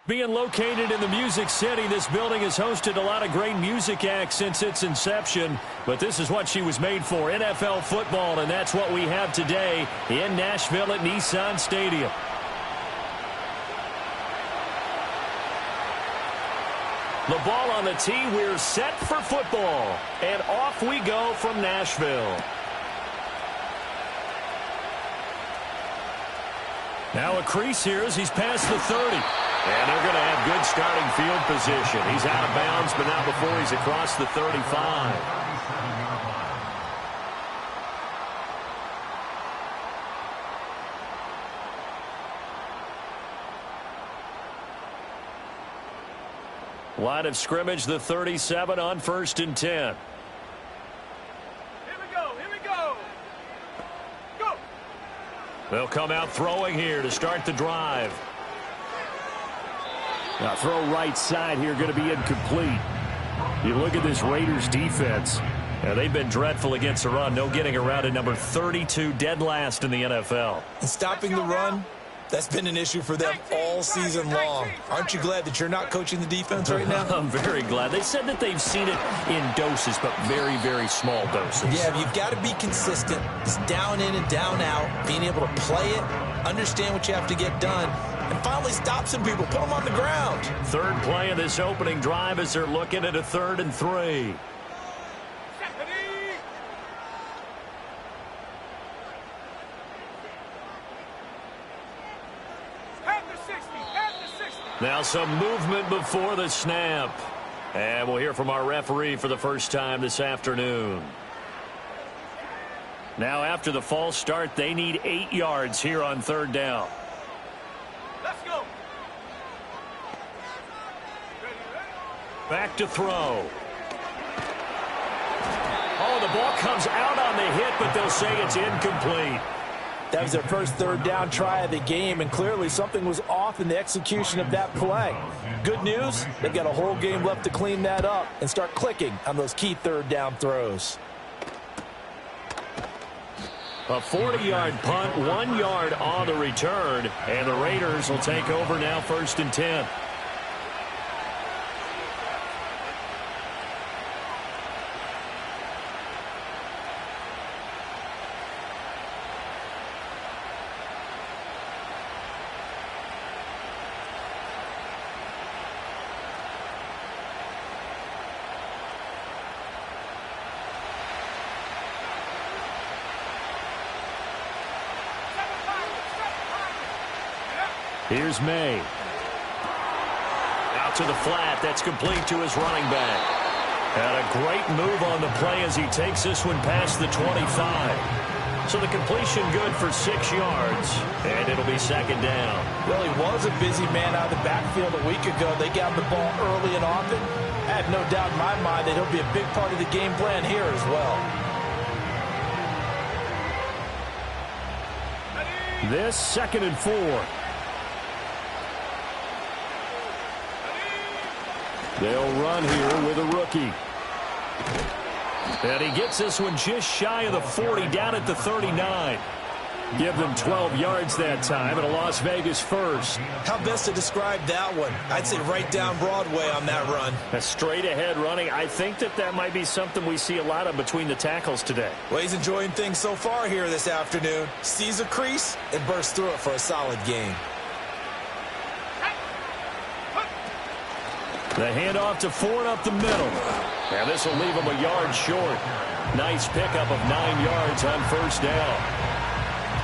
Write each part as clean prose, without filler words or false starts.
Being located in the Music City, this building has hosted a lot of great music acts since its inception. But this is what she was made for, NFL football, and that's what we have today in Nashville at Nissan Stadium. The ball on the tee, we're set for football. And off we go from Nashville. Now a crease here as he's past the 30. And they're going to have good starting field position. He's out of bounds, but not before he's across the 35. Line of scrimmage, the 37 on 1st and 10. Here we go. Go! They'll come out throwing here to start the drive. Now throw right side here, going to be incomplete. You look at this Raiders defense. They've been dreadful against the run. No getting around at number 32, dead last in the NFL. And stopping the run, that's been an issue for them all season long. Aren't you glad that you're not coaching the defense right now? I'm very glad. They said that they've seen it in doses, but very, very small doses. Yeah, but you've got to be consistent. It's down in and down out, being able to play it, understand what you have to get done, and finally stop some people, put them on the ground. Third play of this opening drive as they're looking at a 3rd and 3. Now some movement before the snap. And we'll hear from our referee for the first time this afternoon. Now after the false start, they need 8 yards here on 3rd down. Let's go. Back to throw. Oh, the ball comes out on the hit, but they'll say it's incomplete. That was their first 3rd down try of the game, and clearly something was off in the execution of that play. Good news, they've got a whole game left to clean that up and start clicking on those key 3rd down throws. A 40-yard punt, 1 yard on the return, and the Raiders will take over now 1st and 10. Here's May. Out to the flat. That's complete to his running back. And a great move on the play as he takes this one past the 25. So the completion good for 6 yards. And it'll be 2nd down. Well, he was a busy man out of the backfield a week ago. They got the ball early and often. I have no doubt in my mind that he'll be a big part of the game plan here as well. This 2nd and 4. They'll run here with a rookie. And he gets this one just shy of the 40, down at the 39. Give them 12 yards that time, and a Las Vegas first. How best to describe that one? I'd say right down Broadway on that run. A straight-ahead running. I think that might be something we see a lot of between the tackles today. Well, he's enjoying things so far here this afternoon. Sees a crease and bursts through it for a solid gain. The handoff to Ford up the middle. And this will leave him a yard short. Nice pickup of 9 yards on 1st down.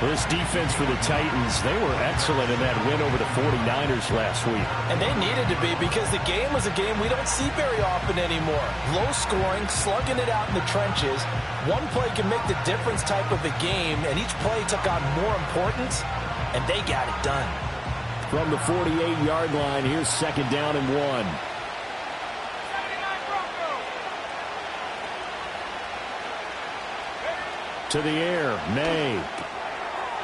This defense for the Titans, they were excellent in that win over the 49ers last week. And they needed to be because the game was a game we don't see very often anymore. Low scoring, slugging it out in the trenches. One play can make the difference type of a game, and each play took on more importance, and they got it done. From the 48-yard line, here's 2nd down and 1. To the air, May.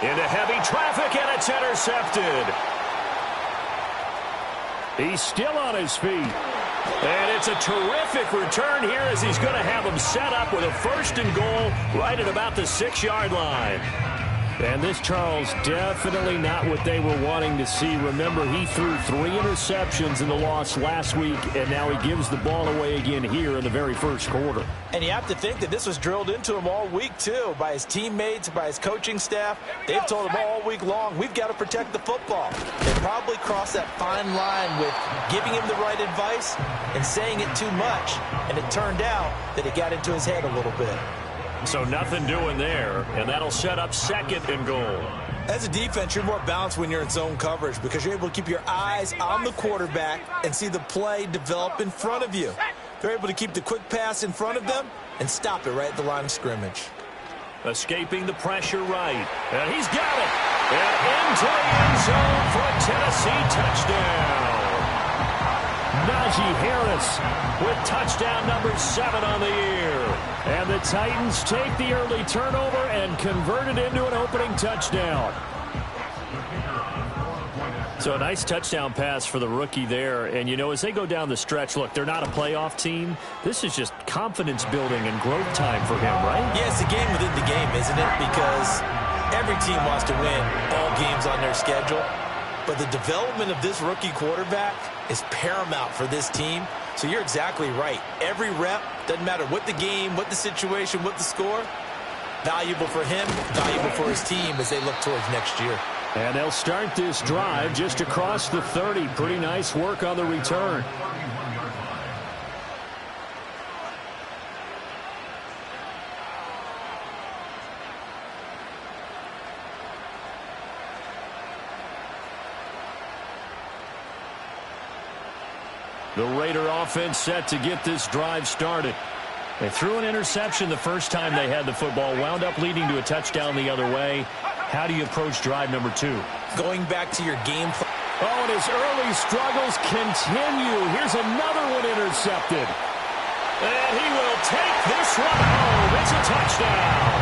Into heavy traffic, and it's intercepted. He's still on his feet. And it's a terrific return here as he's going to have him set up with a 1st and goal right at about the 6-yard line. And this, Charles, definitely not what they were wanting to see. Remember, he threw 3 interceptions in the loss last week, and now he gives the ball away again here in the very first quarter. And you have to think that this was drilled into him all week, too, by his teammates, by his coaching staff. They've told him all week long, we've got to protect the football. They probably crossed that fine line with giving him the right advice and saying it too much. And it turned out that it got into his head a little bit. So nothing doing there, and that'll set up 2nd and goal. As a defense, you're more balanced when you're in zone coverage because you're able to keep your eyes on the quarterback and see the play develop in front of you. They're able to keep the quick pass in front of them and stop it right at the line of scrimmage. Escaping the pressure right. And he's got it. And into the end zone for a Tennessee touchdown. Najee Harris with touchdown number 7 on the year. And the Titans take the early turnover and convert it into an opening touchdown. So a nice touchdown pass for the rookie there. And, you know, as they go down the stretch, look, they're not a playoff team. This is just confidence building and growth time for him, right? Yeah, it's a game within the game, isn't it? Because every team wants to win all games on their schedule. But the development of this rookie quarterback is paramount for this team. So you're exactly right. Every rep, doesn't matter what the game, what the situation, what the score, valuable for him, valuable for his team as they look towards next year. And they'll start this drive just across the 30. Pretty nice work on the return. The Raider offense set to get this drive started. They threw an interception the first time they had the football, wound up leading to a touchdown the other way. How do you approach drive number 2? Going back to your game plan. Oh, and his early struggles continue. Here's another one intercepted. And he will take this one home. It's a touchdown.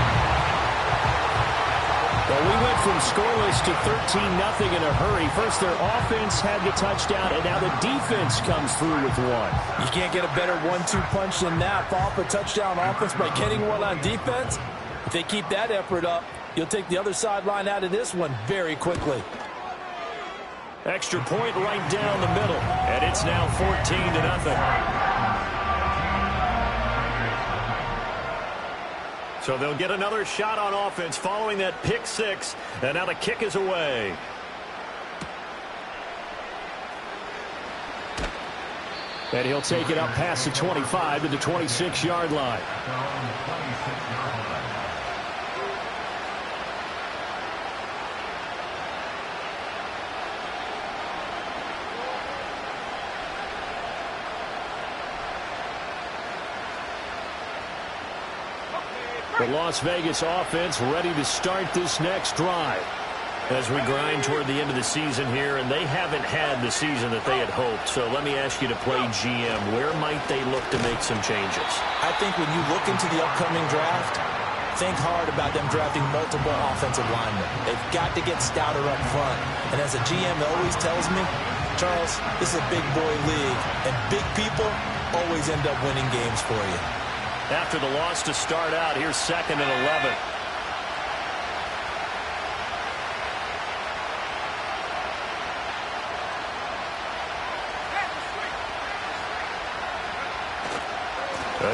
Well, we went from scoreless to 13-0 in a hurry. First, their offense had the touchdown, and now the defense comes through with one. You can't get a better 1-2 punch than that. Off a touchdown offense by getting one on defense. If they keep that effort up, you'll take the other sideline out of this one very quickly. Extra point right down the middle, and it's now 14-0. So they'll get another shot on offense following that pick 6, and now the kick is away. And he'll take it up past the 25 to the 26-yard line. The Las Vegas offense ready to start this next drive as we grind toward the end of the season here, and they haven't had the season that they had hoped. So let me ask you to play GM. Where might they look to make some changes? I think when you look into the upcoming draft, think hard about them drafting multiple offensive linemen. They've got to get stouter up front. And as a GM always tells me, Charles, this is a big boy league, and big people always end up winning games for you. After the loss to start out, here's 2nd and 11.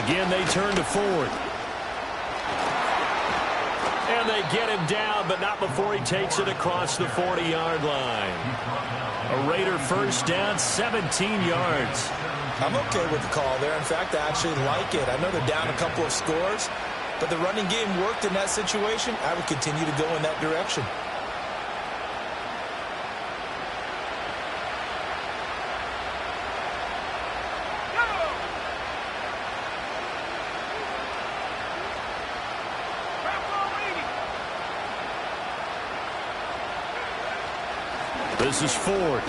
Again, they turn to Ford. And they get him down, but not before he takes it across the 40-yard line. A Raider first down, 17 yards. I'm okay with the call there. In fact, I actually like it. I know they're down a couple of scores, but the running game worked in that situation. I would continue to go in that direction. This is Ford.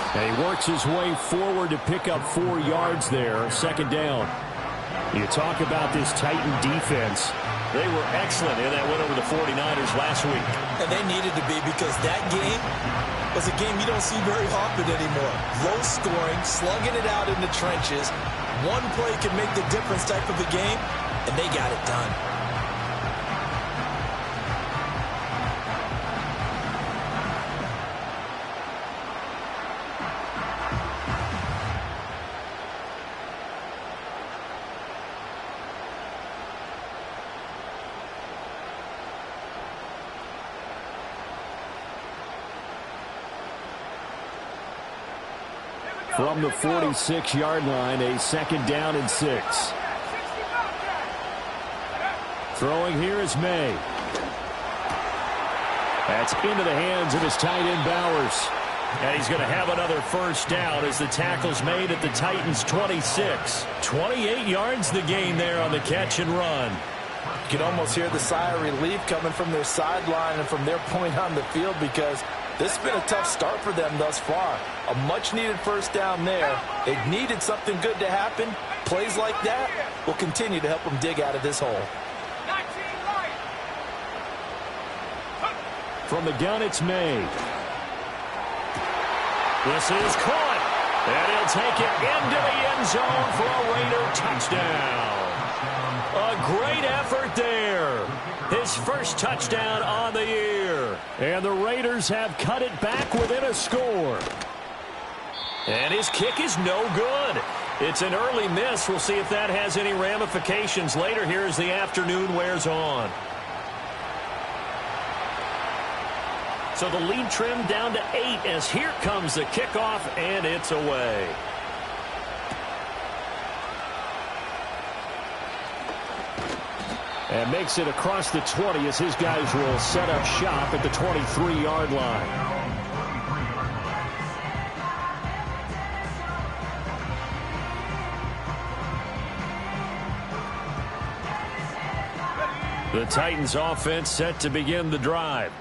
And he works his way forward to pick up 4 yards there. 2nd down. You talk about this Titan defense. They were excellent in that win over the 49ers last week. And they needed to be, because that game was a game you don't see very often anymore. Low scoring, slugging it out in the trenches. One play can make the difference type of a game, and they got it done. From the 46-yard line, a 2nd down and 6. Throwing here is May. That's into the hands of his tight end, Bowers. And he's going to have another 1st down as the tackle's made at the Titans' 26. 28 yards the gain there on the catch and run. You can almost hear the sigh of relief coming from their sideline and from their point on the field, because this has been a tough start for them thus far. A much-needed 1st down there. They needed something good to happen. Plays like that will continue to help them dig out of this hole. From the gun, it's May. This is caught. And he'll take it into the end zone for a Raider touchdown. A great effort there. His 1st touchdown on the year. And the Raiders have cut it back within a score. And his kick is no good. It's an early miss. We'll see if that has any ramifications later here as the afternoon wears on. So the lead trimmed down to 8 as here comes the kickoff, and it's away. And makes it across the 20 as his guys will set up shop at the 23-yard line. The Titans offense set to begin the drive.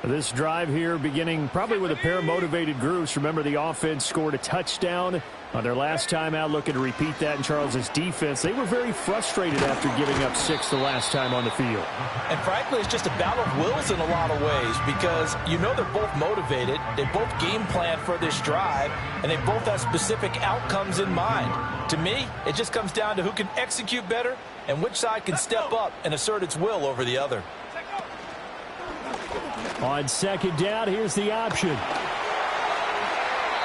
This drive here beginning probably with a pair of motivated groups. Remember, the offense scored a touchdown on their last time out, looking to repeat that in Charles's defense. They were very frustrated after giving up 6 the last time on the field. And frankly, it's just a battle of wills in a lot of ways, because you know they're both motivated. They both game plan for this drive, and they both have specific outcomes in mind. To me, it just comes down to who can execute better and which side can step up and assert its will over the other. On 2nd down, here's the option.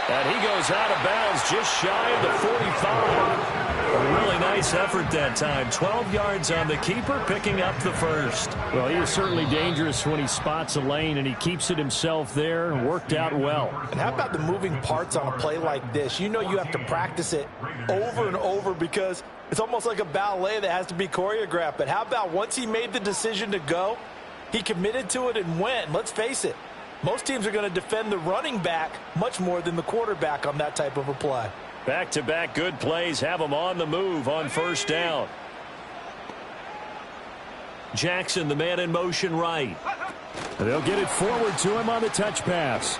And he goes out of bounds just shy of the 45. A really nice effort that time. 12 yards on the keeper, picking up the 1st. Well, he is certainly dangerous when he spots a lane, and he keeps it himself there. Worked out well. And how about the moving parts on a play like this? You know you have to practice it over and over, because it's almost like a ballet that has to be choreographed. But how about once he made the decision to go, he committed to it and went. Let's face it, most teams are going to defend the running back much more than the quarterback on that type of a play. Back-to-back good plays have them on the move on 1st down. Jackson, the man in motion right. And they'll get it forward to him on the touch pass.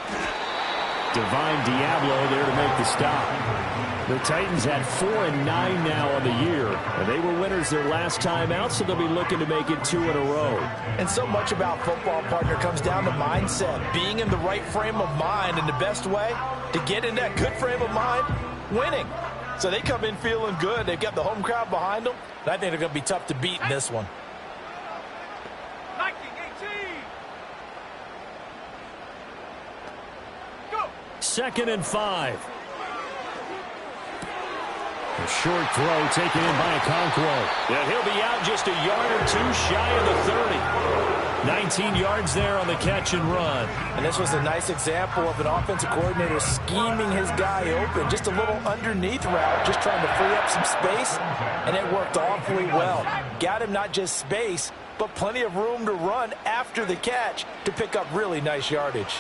Divine Diablo there to make the stop. The Titans had 4-9 now on the year, and they were winners their last time out, so they'll be looking to make it 2 in a row. And so much about football, partner, comes down to mindset, being in the right frame of mind, and the best way to get in that good frame of mind, winning. So they come in feeling good. They've got the home crowd behind them, and I think they're going to be tough to beat in this one. 2nd and 5. A short throw taken in by Okonkwo. And he'll be out just a yard or 2 shy of the 30. 19 yards there on the catch and run. And this was a nice example of an offensive coordinator scheming his guy open. Just a little underneath route, just trying to free up some space, and it worked awfully well. Got him not just space, but plenty of room to run after the catch to pick up really nice yardage.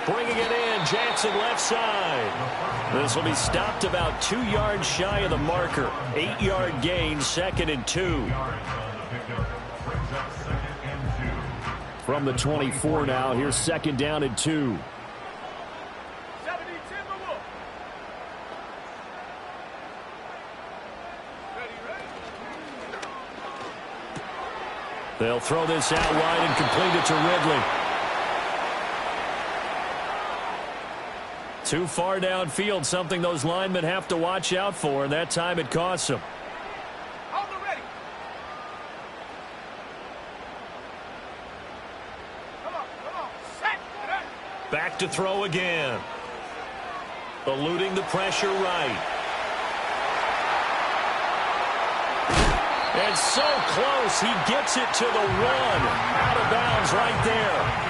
Bringing it in, Jackson left side. This will be stopped about 2 yards shy of the marker. 8-yard gain, 2nd and 2. From the 24 now, here's 2nd down and 2. They'll throw this out wide and complete it to Ridley. Too far downfield, something those linemen have to watch out for, and that time it costs them. Back to throw again. Eluding the pressure right. And so close, he gets it to the 1. Out of bounds right there.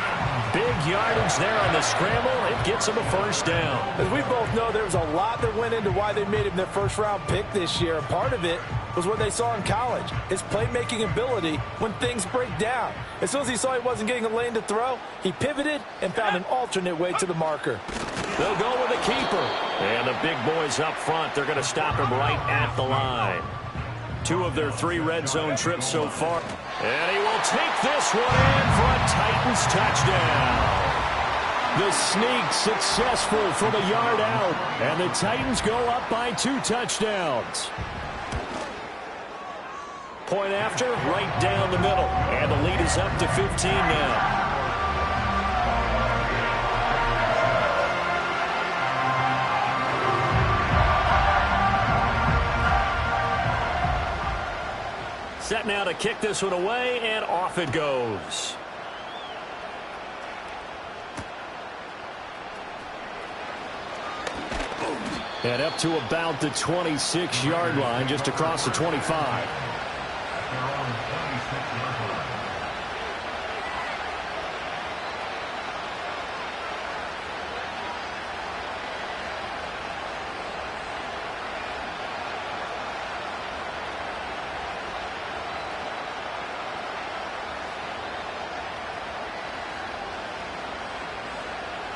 Big yardage there on the scramble. It gets him a first down. As we both know, there was a lot that went into why they made him their first-round pick this year. And part of it was what they saw in college, his playmaking ability when things break down. As soon as he saw he wasn't getting a lane to throw, he pivoted and found an alternate way to the marker. They'll go with the keeper. And the big boys up front, they're going to stop him right at the line. 2 of their 3 red zone trips so far. And he will take this one in for a Titans touchdown. The sneak successful from a yard out. And the Titans go up by 2 touchdowns. Point after, right down the middle. And the lead is up to 15 now. Set now to kick this one away, and off it goes. And up to about the 26-yard line, just across the 25.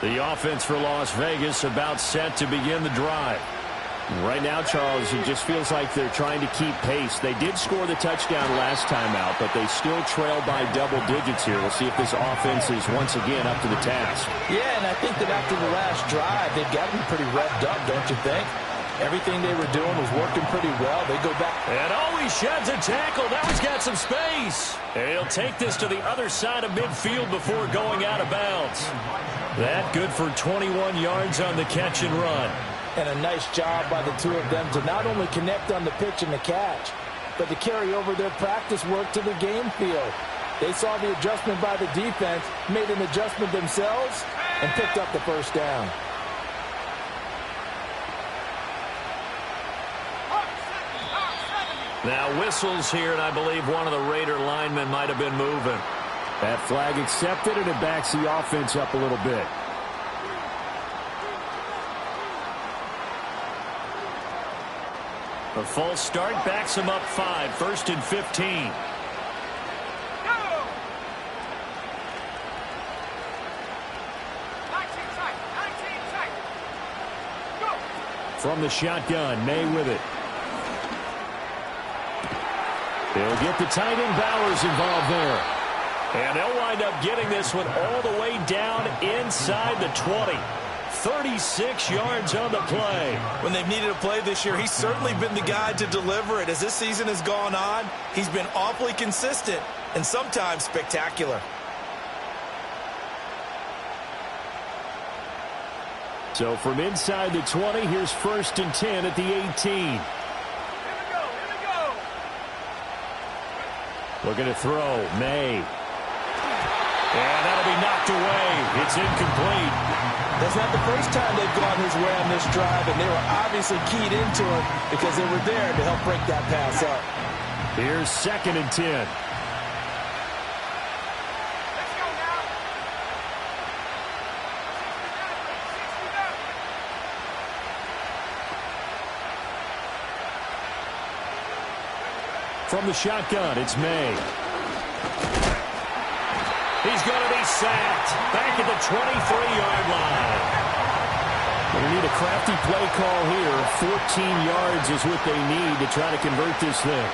The offense for Las Vegas about set to begin the drive. Right now, Charles, it just feels like they're trying to keep pace. They did score the touchdown last time out, but they still trail by double digits here. We'll see if this offense is once again up to the task. Yeah, and I think that after the last drive, they've got to be pretty revved up, don't you think? Everything they were doing was working pretty well. They go back. And he sheds a tackle. Now he's got some space. And he'll take this to the other side of midfield before going out of bounds. That good for 21 yards on the catch and run. And a nice job by the 2 of them to not only connect on the pitch and the catch, but to carry over their practice work to the game field. They saw the adjustment by the defense, made an adjustment themselves, and picked up the first down. Now whistles here, and I believe one of the Raider linemen might have been moving. That flag accepted, and it backs the offense up a little bit. A false start backs him up 5, 1st and 15. From the shotgun, May with it. They'll get the tight end Bowers involved there. And they'll wind up getting this one all the way down inside the 20. 36 yards on the play. When they've needed a play this year, he's certainly been the guy to deliver it. As this season has gone on, he's been awfully consistent and sometimes spectacular. So from inside the 20, here's 1st and 10 at the 18. Here we go. Looking to throw, May. And that'll be knocked away. It's incomplete. That's not the first time they've gone his way on this drive, and they were obviously keyed into it because they were there to help break that pass up. Here's 2nd and 10. Let's go now. 69. From the shotgun, it's May. He's going to be sacked. Back at the 23-yard line. They need a crafty play call here. 14 yards is what they need to try to convert this thing.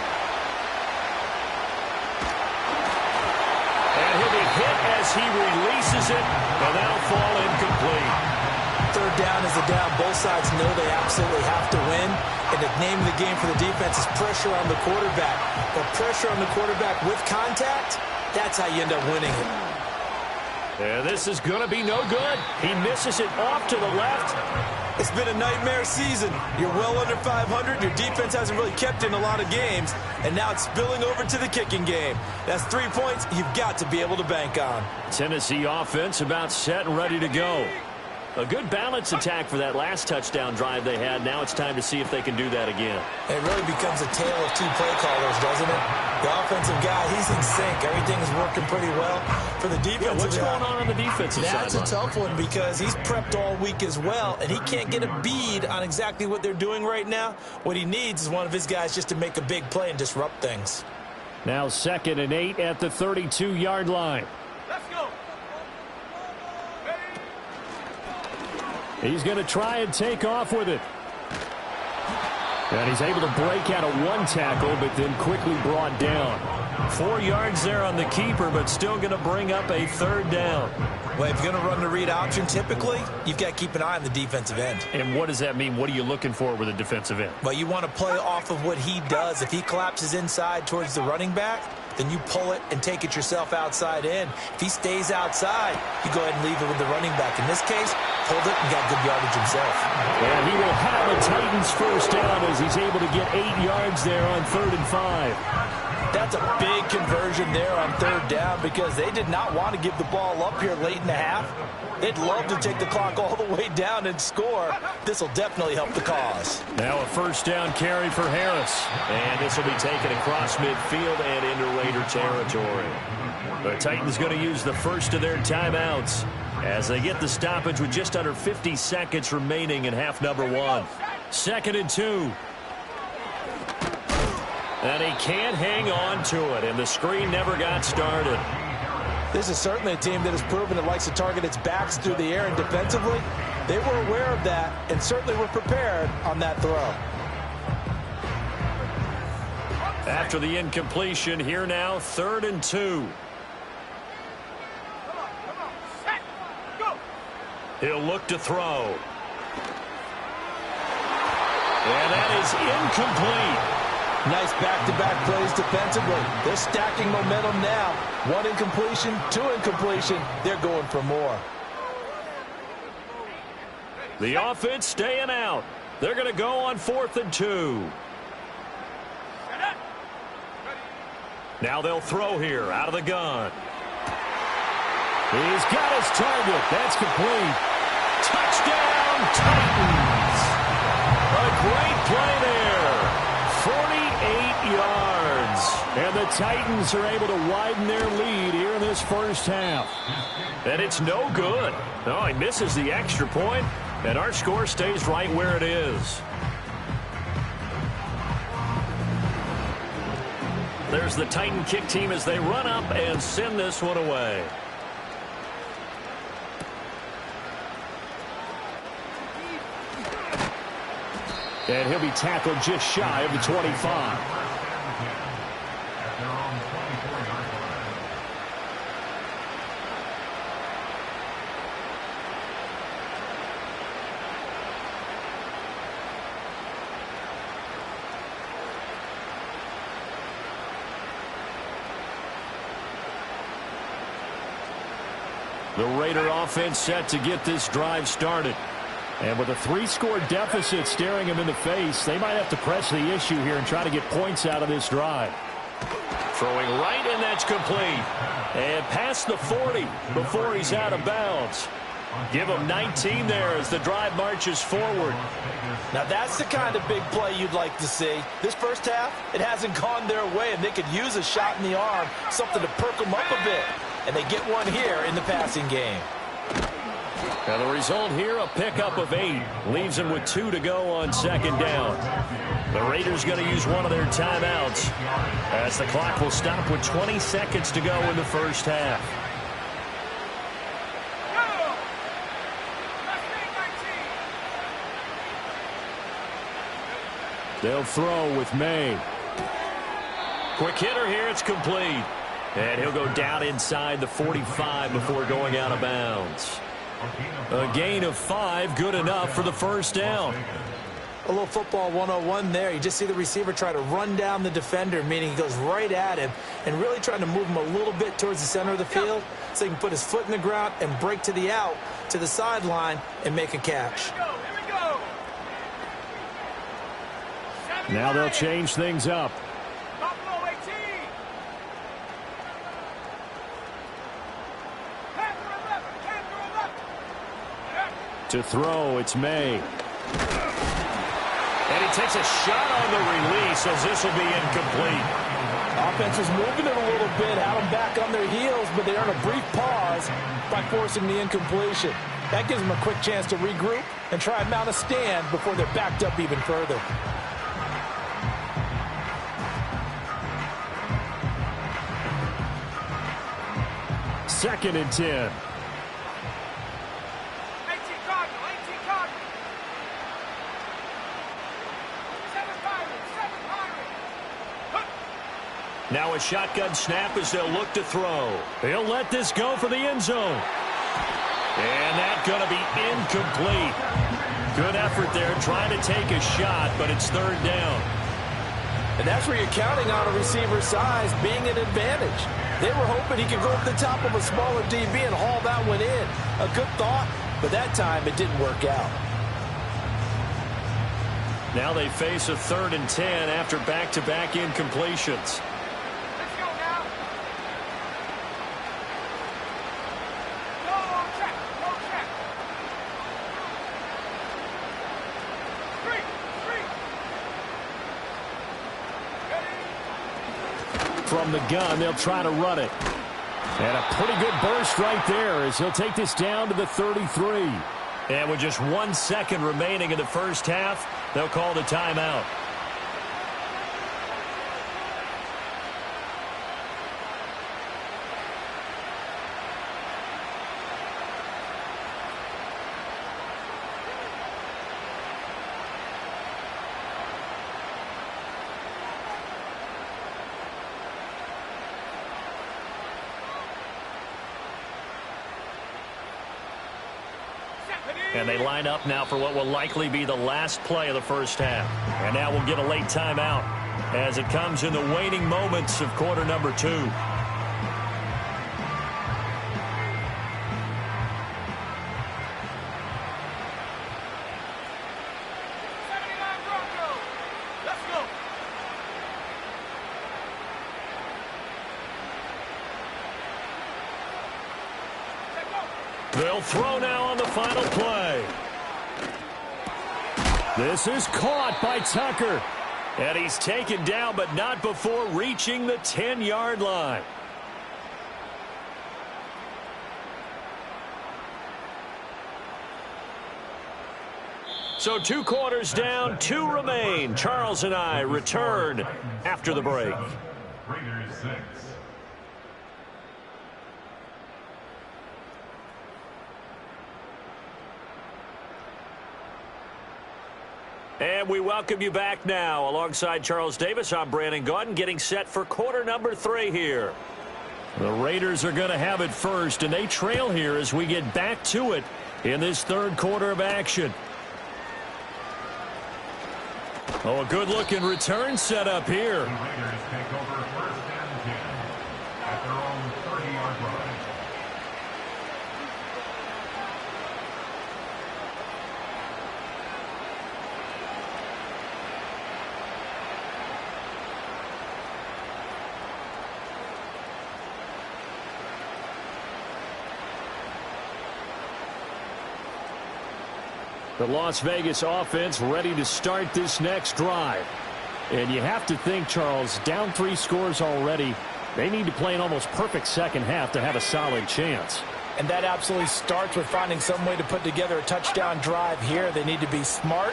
And he'll be hit as he releases it, and that'll fall incomplete. 3rd down is a down. Both sides know they absolutely have to win. And the name of the game for the defense is pressure on the quarterback. But pressure on the quarterback with contact, that's how you end up winning it. And this is going to be no good. He misses it off to the left. It's been a nightmare season. You're well under 500. Your defense hasn't really kept in a lot of games. And now it's spilling over to the kicking game. That's 3 points you've got to be able to bank on. Tennessee offense about set and ready to go. A good balance attack for that last touchdown drive they had. Now it's time to see if they can do that again. It really becomes a tale of 2 play callers, doesn't it? The offensive guy, he's in sync. Everything's working pretty well. For the defensive what's going on the defensive side? That's a tough one because he's prepped all week as well, and he can't get a bead on exactly what they're doing right now. What he needs is one of his guys just to make a big play and disrupt things. Now 2nd and 8 at the 32-yard line. Let's go. He's going to try and take off with it. And he's able to break out of one tackle, but then quickly brought down. 4 yards there on the keeper, but still going to bring up a 3rd down. Well, if you're going to run the read option, typically, you've got to keep an eye on the defensive end. And what does that mean? What are you looking for with a defensive end? Well, you want to play off of what he does. If he collapses inside towards the running back, then you pull it and take it yourself outside in. If he stays outside, you go ahead and leave it with the running back. In this case, hold it and got good yardage himself. And he will have a Titans 1st down as he's able to get 8 yards there on 3rd and 5. That's a big conversion there on 3rd down because they did not want to give the ball up here late in the half. They'd love to take the clock all the way down and score. This will definitely help the cause. Now a 1st down carry for Harris. And this will be taken across midfield and into Raider territory. The Titans going to use the first of their timeouts as they get the stoppage with just under 50 seconds remaining in half number 1. 2nd and 2. And he can't hang on to it, and the screen never got started. This is certainly a team that has proven it likes to target its backs through the air, and defensively, they were aware of that and certainly were prepared on that throw. After the incompletion, here now, 3rd and 2. Set. Go. He'll look to throw. And that is incomplete. Nice back-to-back plays defensively. They're stacking momentum now. 1 incompletion, 2 incompletion. They're going for more. The offense staying out. They're going to go on 4th and 2. Now they'll throw here out of the gun. He's got his target. That's complete. Touchdown, Titans. A great play there. 48 yards. And the Titans are able to widen their lead here in this 1st half. And it's no good. No, he misses the extra point, and our score stays right where it is. There's the Titan kick team as they run up and send this one away. And he'll be tackled just shy of the 25. The Raider offense set to get this drive started. And with a 3-score deficit staring him in the face, they might have to press the issue here and try to get points out of this drive. Throwing right, and that's complete. And past the 40 before he's out of bounds. Give him 19 there as the drive marches forward. Now that's the kind of big play you'd like to see. This 1st half, it hasn't gone their way, and they could use a shot in the arm, something to perk them up a bit. And they get one here in the passing game. Now the result here, a pickup of 8. Leaves them with 2 to go on 2nd down. The Raiders going to use one of their timeouts as the clock will stop with 20 seconds to go in the 1st half. They'll throw with May. Quick hitter here, it's complete. And he'll go down inside the 45 before going out of bounds. A gain of 5, good enough for the 1st down. A little football 101 there. You just see the receiver try to run down the defender, meaning he goes right at him and really trying to move him a little bit towards the center of the field so he can put his foot in the ground and break to the out, to the sideline, and make a catch. Now they'll change things up. To throw, it's May. And he takes a shot on the release as this will be incomplete. Offense was moving it a little bit, had them back on their heels, but they earned a brief pause by forcing the incompletion. That gives them a quick chance to regroup and try and mount a stand before they're backed up even further. Second and 10. 18 Cardinal, 18 Cardinal. 7 Pirates. Now a shotgun snap as they'll look to throw. They'll let this go for the end zone. And that's going to be incomplete. Good effort there trying to take a shot, but it's third down. And that's where you're counting on a receiver's size being an advantage. They were hoping he could go over the top of a smaller DB and haul that one in. A good thought, but that time it didn't work out. Now they face a third and 10 after back-to-back incompletions. Let's go now. Go check. Go check. 3. From the gun, they'll try to run it. And a pretty good burst right there as he'll take this down to the 33. And with just 1 second remaining in the first half, they'll call the timeout. And they line up now for what will likely be the last play of the first half. And now we'll get a late timeout as it comes in the waning moments of quarter number 2. 79 Broncos. Let's go. They'll throw now on the final play. This is caught by Tucker. And he's taken down, but not before reaching the 10-yard line. So 2 quarters down, 2 remain. Charles and I return after the break. Raiders 6. And we welcome you back now. Alongside Charles Davis, I'm Brandon Gaudin, getting set for quarter number 3 here. The Raiders are going to have it first, and they trail here as we get back to it in this third quarter of action. Oh, a good-looking return set up here. The Raiders take over first and 10 at their own 30-yard line. The Las Vegas offense ready to start this next drive. And you have to think, Charles, down 3 scores already. They need to play an almost perfect second half to have a solid chance. And that absolutely starts with finding some way to put together a touchdown drive here. They need to be smart,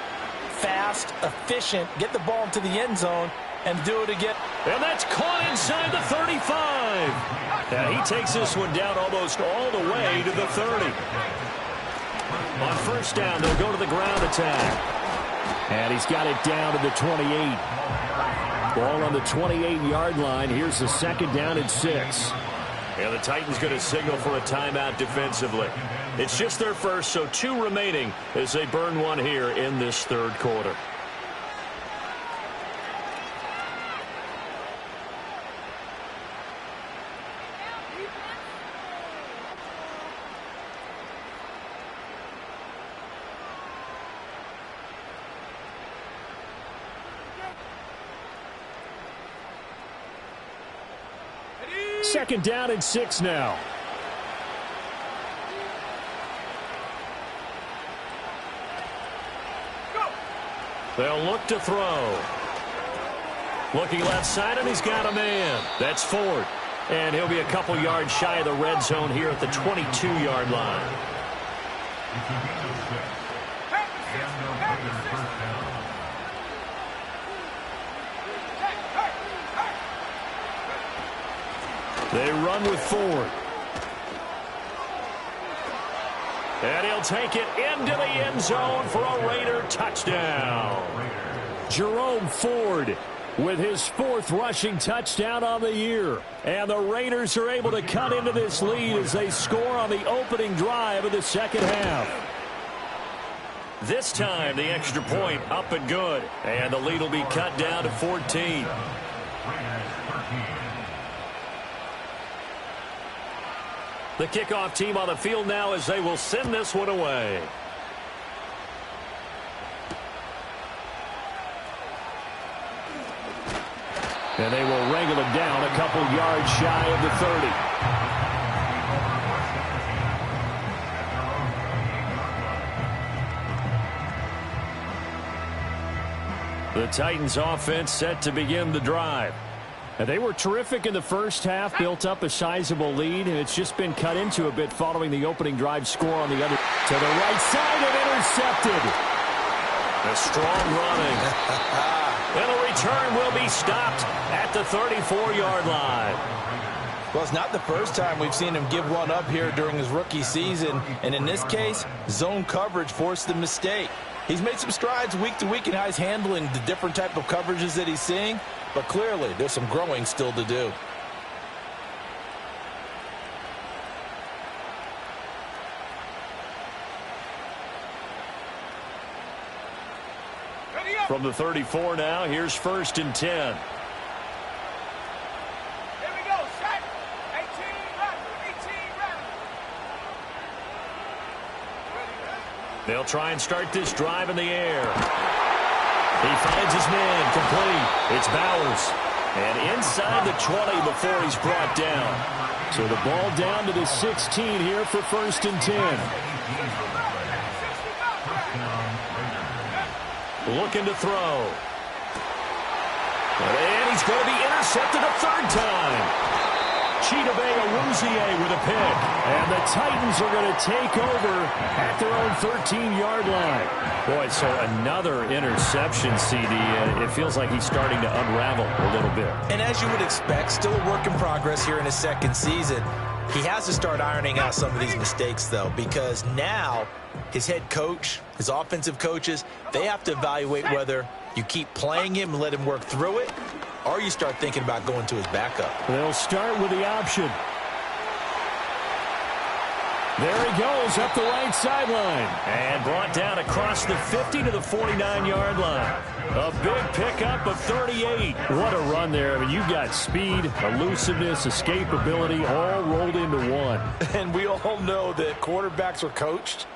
fast, efficient, get the ball into the end zone, and do it again. And that's caught inside the 35. And he takes this one down almost all the way to the 30. On first down, they'll go to the ground attack. And he's got it down to the 28. Ball on the 28-yard line. Here's the second down and 6. And the Titans going to signal for a timeout defensively. It's just their first, so 2 remaining as they burn one here in this third quarter. Second down and 6 now. Go. They'll look to throw. Looking left side, and he's got a man. That's Ford. And he'll be a couple yards shy of the red zone here at the 22-yard line. They run with Ford. And he'll take it into the end zone for a Raider touchdown. Jerome Ford with his 4th rushing touchdown on the year. And the Raiders are able to cut into this lead as they score on the opening drive of the second half. This time, the extra point up and good. And the lead will be cut down to 14. The kickoff team on the field now as they will send this one away. And they will wrangle him down a couple yards shy of the 30. The Titans offense set to begin the drive. And they were terrific in the first half, built up a sizable lead, and it's just been cut into a bit following the opening drive score on the other. To the right side and intercepted. A strong running. And the return will be stopped at the 34-yard line. Well, it's not the first time we've seen him give one up here during his rookie season. And in this case, zone coverage forced the mistake. He's made some strides week to week in how he's handling the different type of coverages that he's seeing. But clearly, there's some growing still to do. From the 34 now, here's 1st and 10. Here we go, set. 18 run. They'll try and start this drive in the air. He finds his man complete. It's Bowers. And inside the 20 before he's brought down. So the ball down to the 16 here for 1st and 10. Looking to throw. And he's going to be intercepted a 3rd time. Chidobe Awuzie with a pick. And the Titans are going to take over at their own 13-yard line. Boy, so another interception, CD. It feels like he's starting to unravel a little bit. And as you would expect, still a work in progress here in his 2nd season. He has to start ironing out some of these mistakes, though, because now his head coach, his offensive coaches, they have to evaluate whether you keep playing him and let him work through it, or you start thinking about going to his backup. They'll start with the option. There he goes up the right sideline. And brought down across the 50 to the 49-yard line. A big pickup of 38. What a run there. I mean, you've got speed, elusiveness, escapability all rolled into one. And we all know that quarterbacks are coached.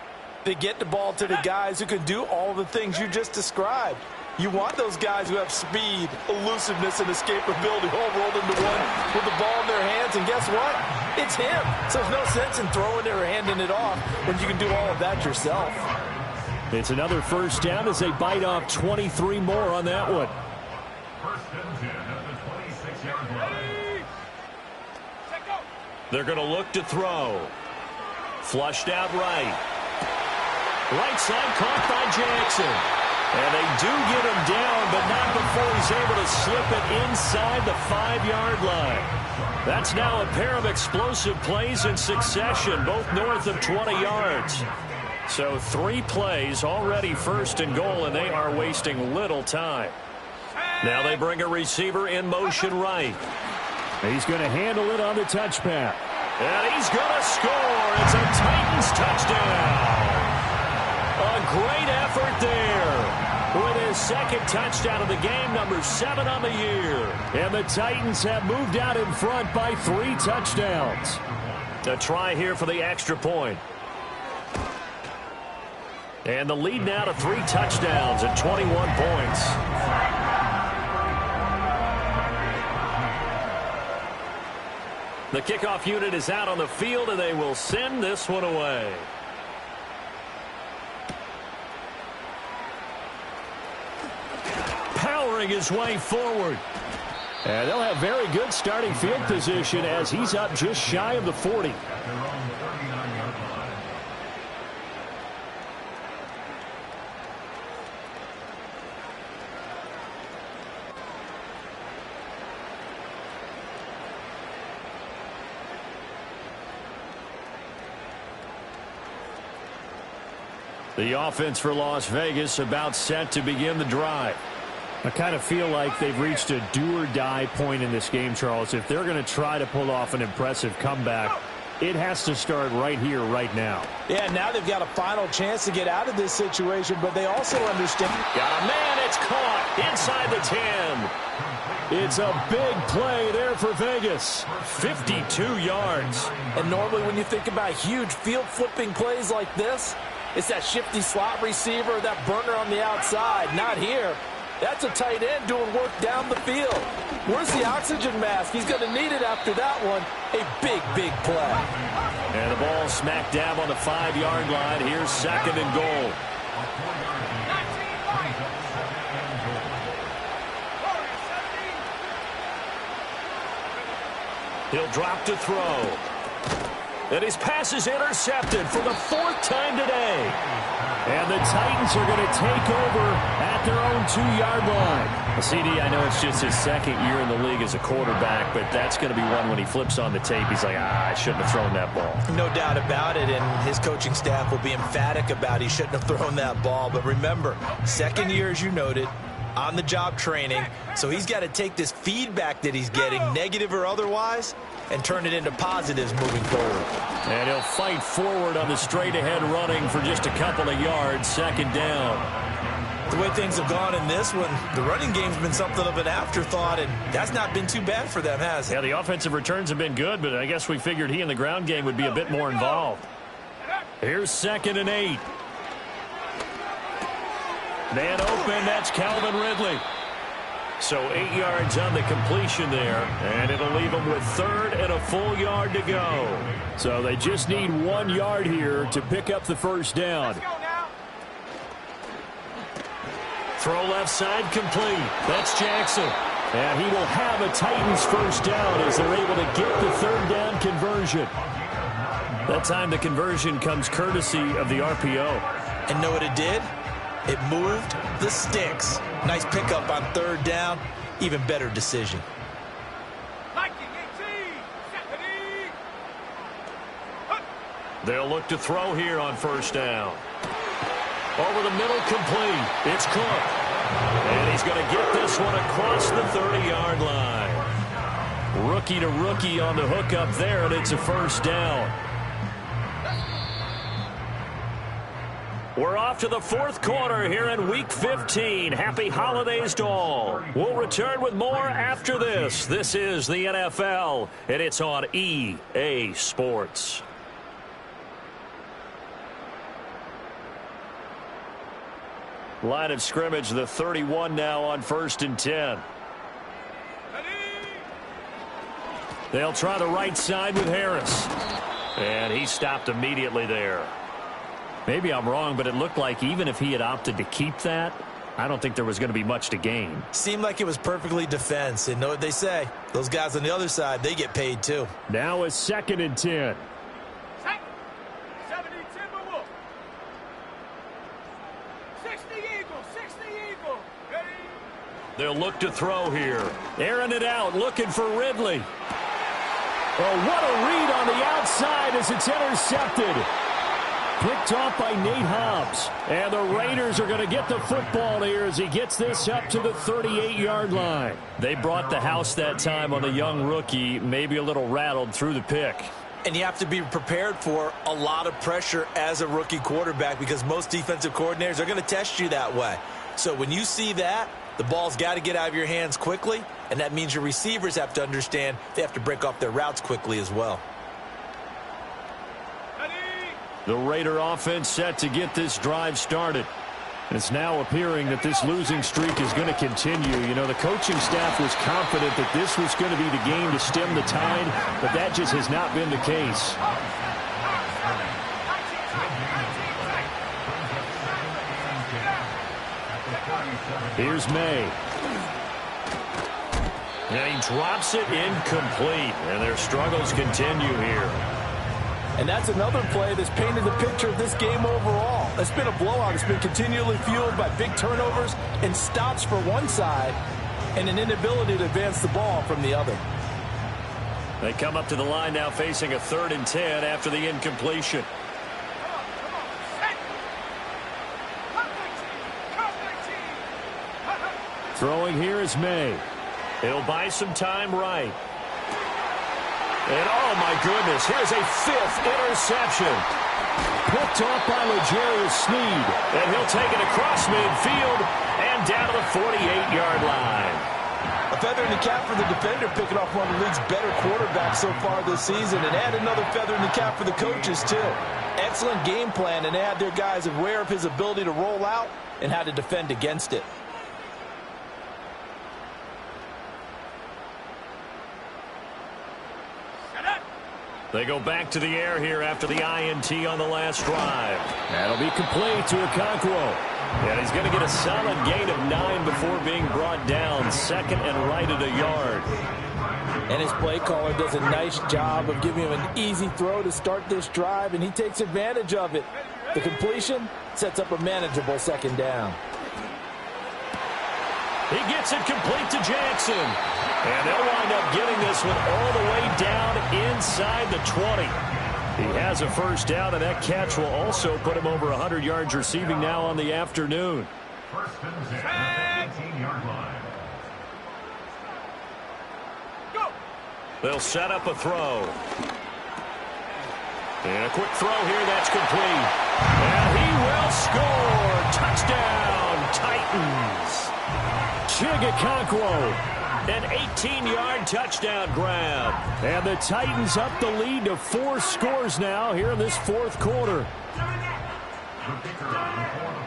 They get the ball to the guys who can do all the things you just described. You want those guys who have speed, elusiveness, and escapability all rolled into one with the ball in their hands. And guess what? It's him. So there's no sense in throwing it or handing it off when you can do all of that yourself. It's another 1st down as they bite off 23 more on that one. 1st and 10 at the 26-yard line. They're going to look to throw. Flushed out right. Right side caught by Jackson. And they do get him down, but not before he's able to slip it inside the 5-yard line. That's now a pair of explosive plays in succession, both north of 20 yards. So 3 plays already 1st and goal, and they are wasting little time. Now they bring a receiver in motion right. He's going to handle it on the touchback. And he's going to score. It's a Titans touchdown. A great effort there. With his 2nd touchdown of the game, number 7 on the year. And the Titans have moved out in front by 3 touchdowns. A try here for the extra point. And the lead now to 3 touchdowns at 21 points. The kickoff unit is out on the field, and they will send this one away. Powering his way forward. And they'll have very good starting field position as he's up just shy of the 40. At their own 39-yard line. The offense for Las Vegas about set to begin the drive. I kind of feel like they've reached a do-or-die point in this game, Charles. If they're going to try to pull off an impressive comeback, it has to start right here, right now. Yeah, now they've got a final chance to get out of this situation, but they also understand. Got a man, it's caught inside the 10. It's a big play there for Vegas. 52 yards. And normally when you think about huge field-flipping plays like this, it's that shifty slot receiver, that burner on the outside. Not here. That's a tight end doing work down the field. Where's the oxygen mask? He's going to need it after that one. A big, big play. And the ball smack dab on the 5-yard line. Here's second and goal. He'll drop to throw. And his pass is intercepted for the 4th time today. And the Titans are going to take over at their own 2-yard line. CD, I know it's just his second year in the league as a quarterback, but that's going to be one when he flips on the tape. He's like, I shouldn't have thrown that ball. No doubt about it, and his coaching staff will be emphatic about he shouldn't have thrown that ball. But remember, second year, as you noted, on-the-job training, so he's got to take this feedback that he's getting, negative or otherwise, and turn it into positives moving forward. And he'll fight forward on the straight-ahead running for just a couple of yards, second down. The way things have gone in this one, the running game's been something of an afterthought, and that's not been too bad for them, has it? Yeah, the offensive returns have been good, but I guess we figured he in the ground game would be a bit more involved. Here's 2nd and 8. Man open, that's Calvin Ridley. So 8 yards on the completion there, and it'll leave them with 3rd and a full yard to go. So they just need 1 yard here to pick up the first down. Throw left side complete. That's Jackson. And he will have a Titans first down as they're able to get the 3rd down conversion. That time the conversion comes courtesy of the RPO. And know what it did? It moved the sticks. Nice pickup on 3rd down. Even better decision. They'll look to throw here on first down. Over the middle, complete. It's Cook. And he's going to get this one across the 30-yard line. Rookie to rookie on the hook up there, and it's a first down. We're off to the 4th quarter here in Week 15. Happy holidays to all. We'll return with more after this. This is the NFL, and it's on EA Sports. Line of scrimmage, the 31 now on 1st and 10. They'll try the right side with Harris. And he stopped immediately there. Maybe I'm wrong, but it looked like even if he had opted to keep that, I don't think there was going to be much to gain. Seemed like it was perfectly defense. And know what they say? Those guys on the other side, they get paid too. Now it's 2nd and 10. They'll look to throw here. Airing it out, looking for Ridley. Oh, what a read on the outside as it's intercepted. Picked off by Nate Hobbs. And the Raiders are going to get the football here as he gets this up to the 38-yard line. They brought the house that time on the young rookie, maybe a little rattled through the pick. And you have to be prepared for a lot of pressure as a rookie quarterback because most defensive coordinators are going to test you that way. So when you see that, the ball's got to get out of your hands quickly, and that means your receivers have to understand they have to break off their routes quickly as well. The Raider offense set to get this drive started. It's now appearing that this losing streak is going to continue. You know, the coaching staff was confident that this was going to be the game to stem the tide, but that just has not been the case. At the 37. Here's May. And he drops it incomplete. And their struggles continue here. And that's another play that's painted the picture of this game overall. It's been a blowout. It's been continually fueled by big turnovers and stops for one side and an inability to advance the ball from the other. They come up to the line now facing a 3rd and 10 after the incompletion. Throwing here is May. He'll buy some time right. And, oh, my goodness, here's a 5th interception. Picked off by L'Jarius Sneed. And he'll take it across midfield and down to the 48-yard line. A feather in the cap for the defender, picking off one of the league's better quarterbacks so far this season. And add another feather in the cap for the coaches, too. Excellent game plan, and they had their guys aware of his ability to roll out and how to defend against it. They go back to the air here after the INT on the last drive. That'll be complete to Okonkwo. And he's going to get a solid gain of 9 before being brought down. 2nd and right at a yard. And his play caller does a nice job of giving him an easy throw to start this drive, and he takes advantage of it. The completion sets up a manageable 2nd down. He gets it complete to Jackson. And they'll wind up getting this one all the way down inside the 20. He has a 1st down, and that catch will also put him over 100 yards receiving now on the afternoon. 1st and 10 at the 18-yard line. Go. They'll set up a throw. And a quick throw here, that's complete. And he will score. Touchdown, Titans. Chig Okonkwo. An 18-yard touchdown grab. And the Titans up the lead to 4 scores now here in this 4th quarter.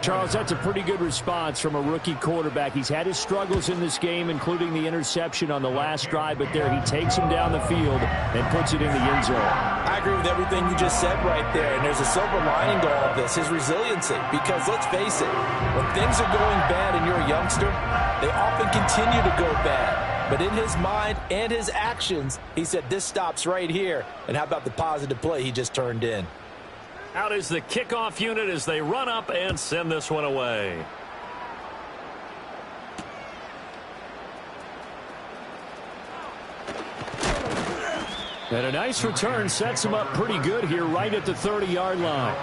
Charles, that's a pretty good response from a rookie quarterback. He's had his struggles in this game, including the interception on the last drive, but there he takes him down the field and puts it in the end zone. I agree with everything you just said right there, and there's a silver lining to all of this, his resiliency, because let's face it, when things are going bad and you're a youngster, they often continue to go bad. But in his mind and his actions, he said, this stops right here. And how about the positive play he just turned in? Out is the kickoff unit as they run up and send this one away. And a nice return sets him up pretty good here right at the 30-yard line.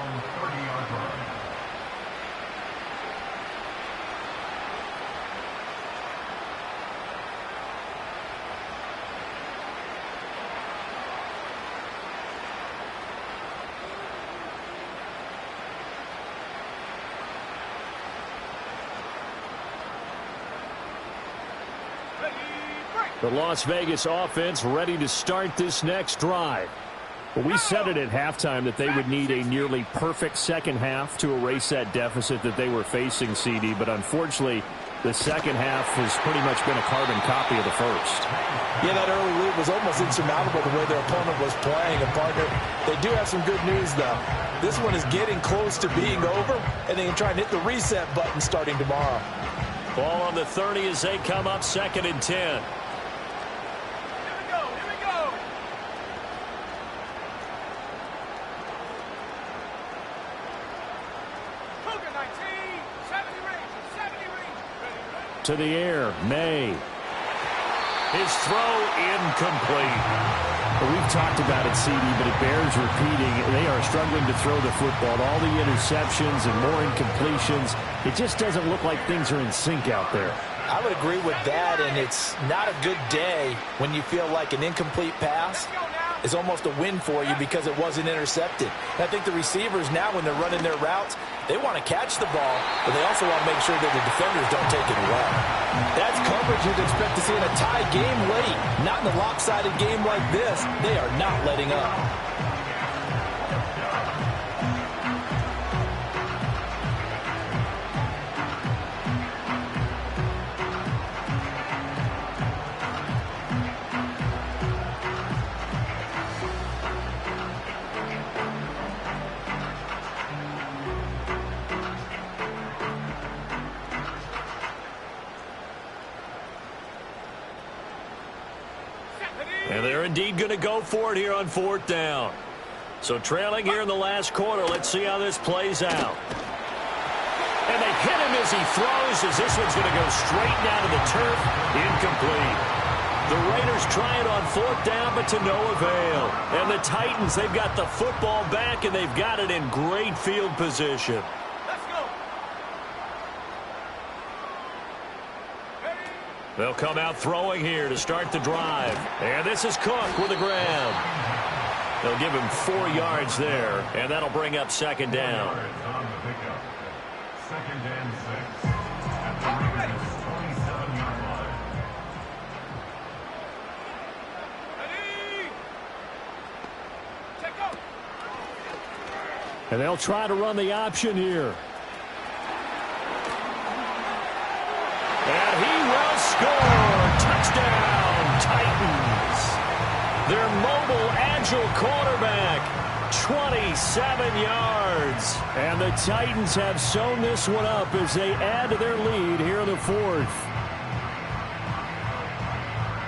The Las Vegas offense ready to start this next drive. Well, we said it at halftime that they would need a nearly perfect 2nd half to erase that deficit that they were facing, CD. But unfortunately, the 2nd half has pretty much been a carbon copy of the 1st. Yeah, that early lead was almost insurmountable the way their opponent was playing. And, partner, they do have some good news, though. This one is getting close to being over, and they can try and hit the reset button starting tomorrow. Ball on the 30 as they come up 2nd and 10. To the air, May. His throw incomplete. Well, we've talked about it, CD, but it bears repeating. They are struggling to throw the football. All the interceptions and more incompletions. It just doesn't look like things are in sync out there. I would agree with that, and it's not a good day when you feel like an incomplete pass is almost a win for you because it wasn't intercepted. And I think the receivers now, when they're running their routes, they want to catch the ball, but they also want to make sure that the defenders don't take it away. That's coverage you'd expect to see in a tie game late. Not in a lopsided game like this. They are not letting up. And they're indeed going to go for it here on 4th down. So trailing here in the last quarter. Let's see how this plays out. And they hit him as he throws, as this one's going to go straight down to the turf. Incomplete. The Raiders try it on 4th down, but to no avail. And the Titans, they've got the football back, and they've got it in great field position. Let's go. They'll come out throwing here to start the drive. And this is Cook with the grab. They'll give him 4 yards there, and that'll bring up 2nd down. On the pickup. 2nd and 6. At the Raiders' 27-yard line. Ready. Check out. And they'll try to run the option here. And he will score. Touchdown, Titans. Their mobile, agile quarterback, 27 yards. And the Titans have sewn this one up as they add to their lead here in the 4th.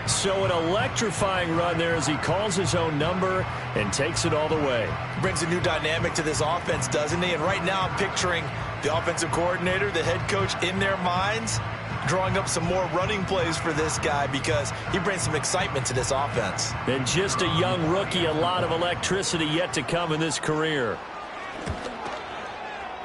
So an electrifying run there as he calls his own number and takes it all the way. Brings a new dynamic to this offense, doesn't he? And right now I'm picturing the offensive coordinator, the head coach in their minds, drawing up some more running plays for this guy because he brings some excitement to this offense. And just a young rookie, a lot of electricity yet to come in this career.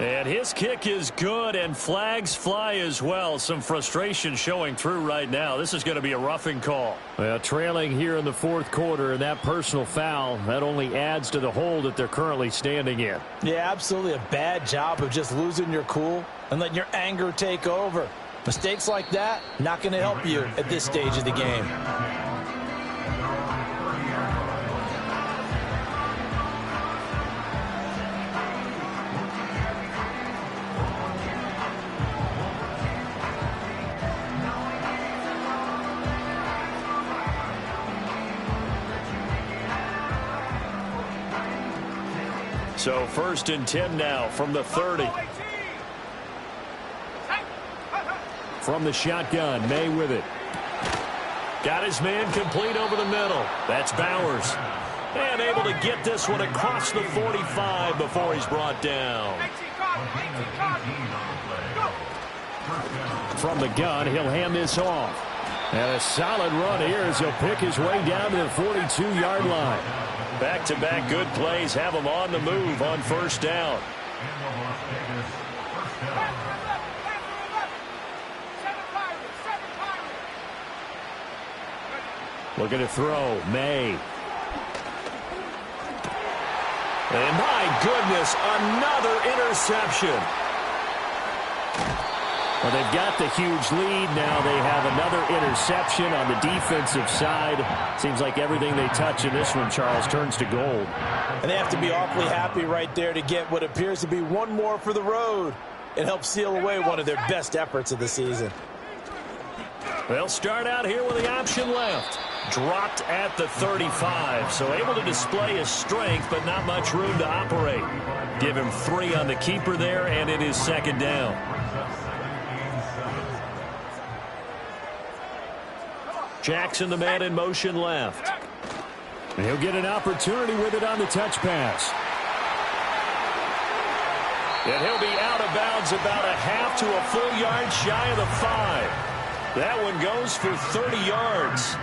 And his kick is good, and flags fly as well. Some frustration showing through right now. This is going to be a roughing call. Well, trailing here in the 4th quarter, and that personal foul, that only adds to the hole that they're currently standing in. Yeah, absolutely a bad job of just losing your cool and letting your anger take over. Mistakes like that, not going to help you at this stage of the game. So 1st and 10 now from the 30. From the shotgun, May with it. Got his man complete over the middle. That's Bowers. And able to get this one across the 45 before he's brought down. 18 card. Go. From the gun, he'll hand this off. And a solid run here as he'll pick his way down to the 42-yard line. Back-to-back good plays have him on the move on 1st down. Looking to throw, May. And my goodness, another interception. Well, they've got the huge lead. Now they have another interception on the defensive side. Seems like everything they touch in this one, Charles, turns to gold. And they have to be awfully happy right there to get what appears to be one more for the road and help seal away one of their best efforts of the season. They'll start out here with the option left. Dropped at the 35, so able to display his strength, but not much room to operate. Give him 3 on the keeper there, and it is 2nd down. Jackson, the man in motion left. And he'll get an opportunity with it on the touch pass. And he'll be out of bounds about a half to a full yard shy of the 5. That one goes for 30 yards.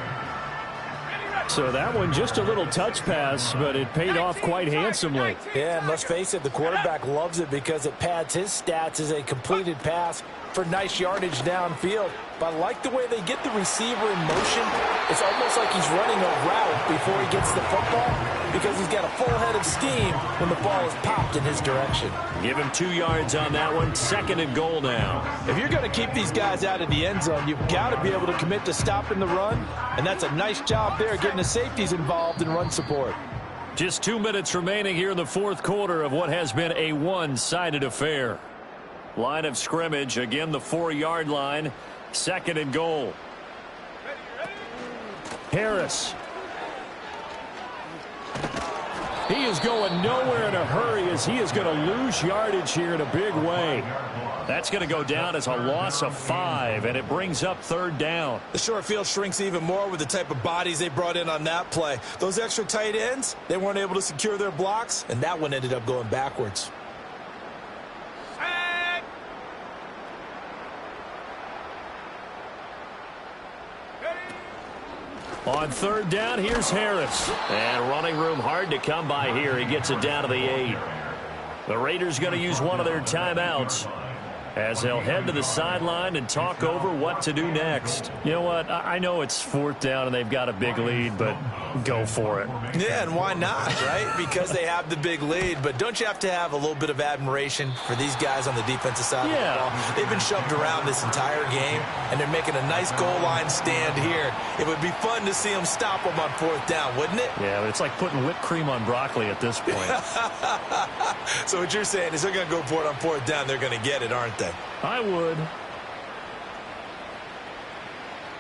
So that one just a little touch pass, but it paid off quite handsomely. Yeah, and let's face it, the quarterback loves it because it pads his stats as a completed pass for nice yardage downfield. But I like the way they get the receiver in motion. It's almost like he's running a route before he gets the football because he's got a full head of steam when the ball is popped in his direction. Give him 2 yards on that one. 2nd and goal now. If you're going to keep these guys out of the end zone, you've got to be able to commit to stopping the run. And that's a nice job there, getting the safeties involved in run support. Just 2 minutes remaining here in the 4th quarter of what has been a one-sided affair. Line of scrimmage, again the 4-yard line. 2nd and goal. Harris. He is going nowhere in a hurry as he is going to lose yardage here in a big way. That's going to go down as a loss of 5, and it brings up 3rd down. The short field shrinks even more with the type of bodies they brought in on that play. Those extra tight ends, they weren't able to secure their blocks, and that one ended up going backwards. Set. On 3rd down, here's Harris. And running room hard to come by here. He gets it down to the 8. The Raiders going to use one of their timeouts as they'll head to the sideline and talk over what to do next. You know what? I know it's 4th down and they've got a big lead, but go for it. Yeah, and why not, right? Because they have the big lead. But don't you have to have a little bit of admiration for these guys on the defensive side of the ball? They've been shoved around this entire game, and they're making a nice goal line stand here. It would be fun to see them stop them on 4th down, wouldn't it? Yeah, it's like putting whipped cream on broccoli at this point. So what you're saying is they're going to go for it on 4th down. They're going to get it, aren't they? I would.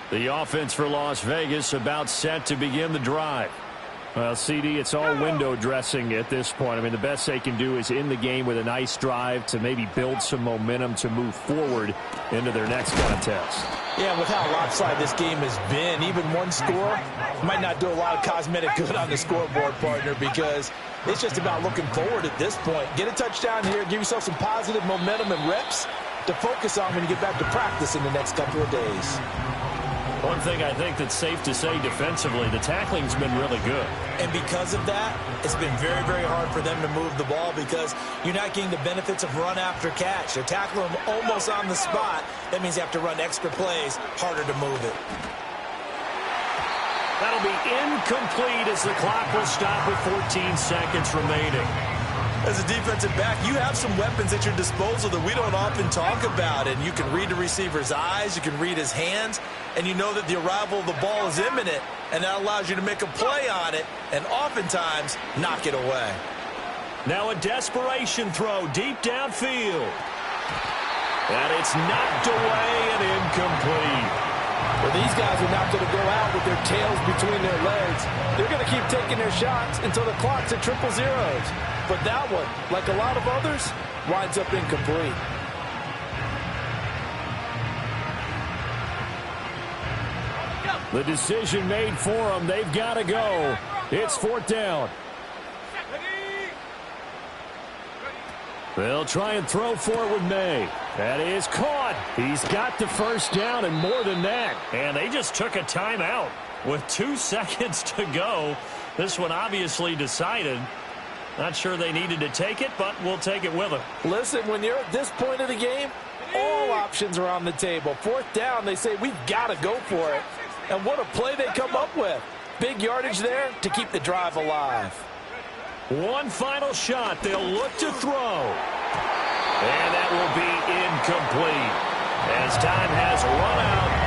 The offense for Las Vegas about set to begin the drive. Well, CD, it's all window dressing at this point. I mean, the best they can do is in the game with a nice drive to maybe build some momentum to move forward into their next contest. Yeah, with how lopsided this game has been, even one score might not do a lot of cosmetic good on the scoreboard, partner, because it's just about looking forward at this point. Get a touchdown here, give yourself some positive momentum and reps to focus on when you get back to practice in the next couple of days. One thing I think that's safe to say defensively, the tackling's been really good. And because of that, it's been very, very hard for them to move the ball because you're not getting the benefits of run after catch. They're tackling them almost on the spot. That means you have to run extra plays, harder to move it. That'll be incomplete as the clock will stop with 14 seconds remaining. As a defensive back, you have some weapons at your disposal that we don't often talk about. And you can read the receiver's eyes, you can read his hands, and you know that the arrival of the ball is imminent, and that allows you to make a play on it and oftentimes knock it away. Now a desperation throw deep downfield. And it's knocked away and incomplete. Well, these guys are not going to go out with their tails between their legs. They're going to keep taking their shots until the clock's at 000. But that one, like a lot of others, winds up incomplete. The decision made for them. They've got to go. It's 4th down. They'll try and throw for it with May. That is caught. He's got the 1st down and more than that. And they just took a timeout with 2 seconds to go. This one obviously decided. Not sure they needed to take it, but we'll take it with them. Listen, when you're at this point of the game, all options are on the table. 4th down, they say, we've got to go for it. And what a play they come up with. Big yardage there to keep the drive alive. One final shot. They'll look to throw. And that will be incomplete as time has run out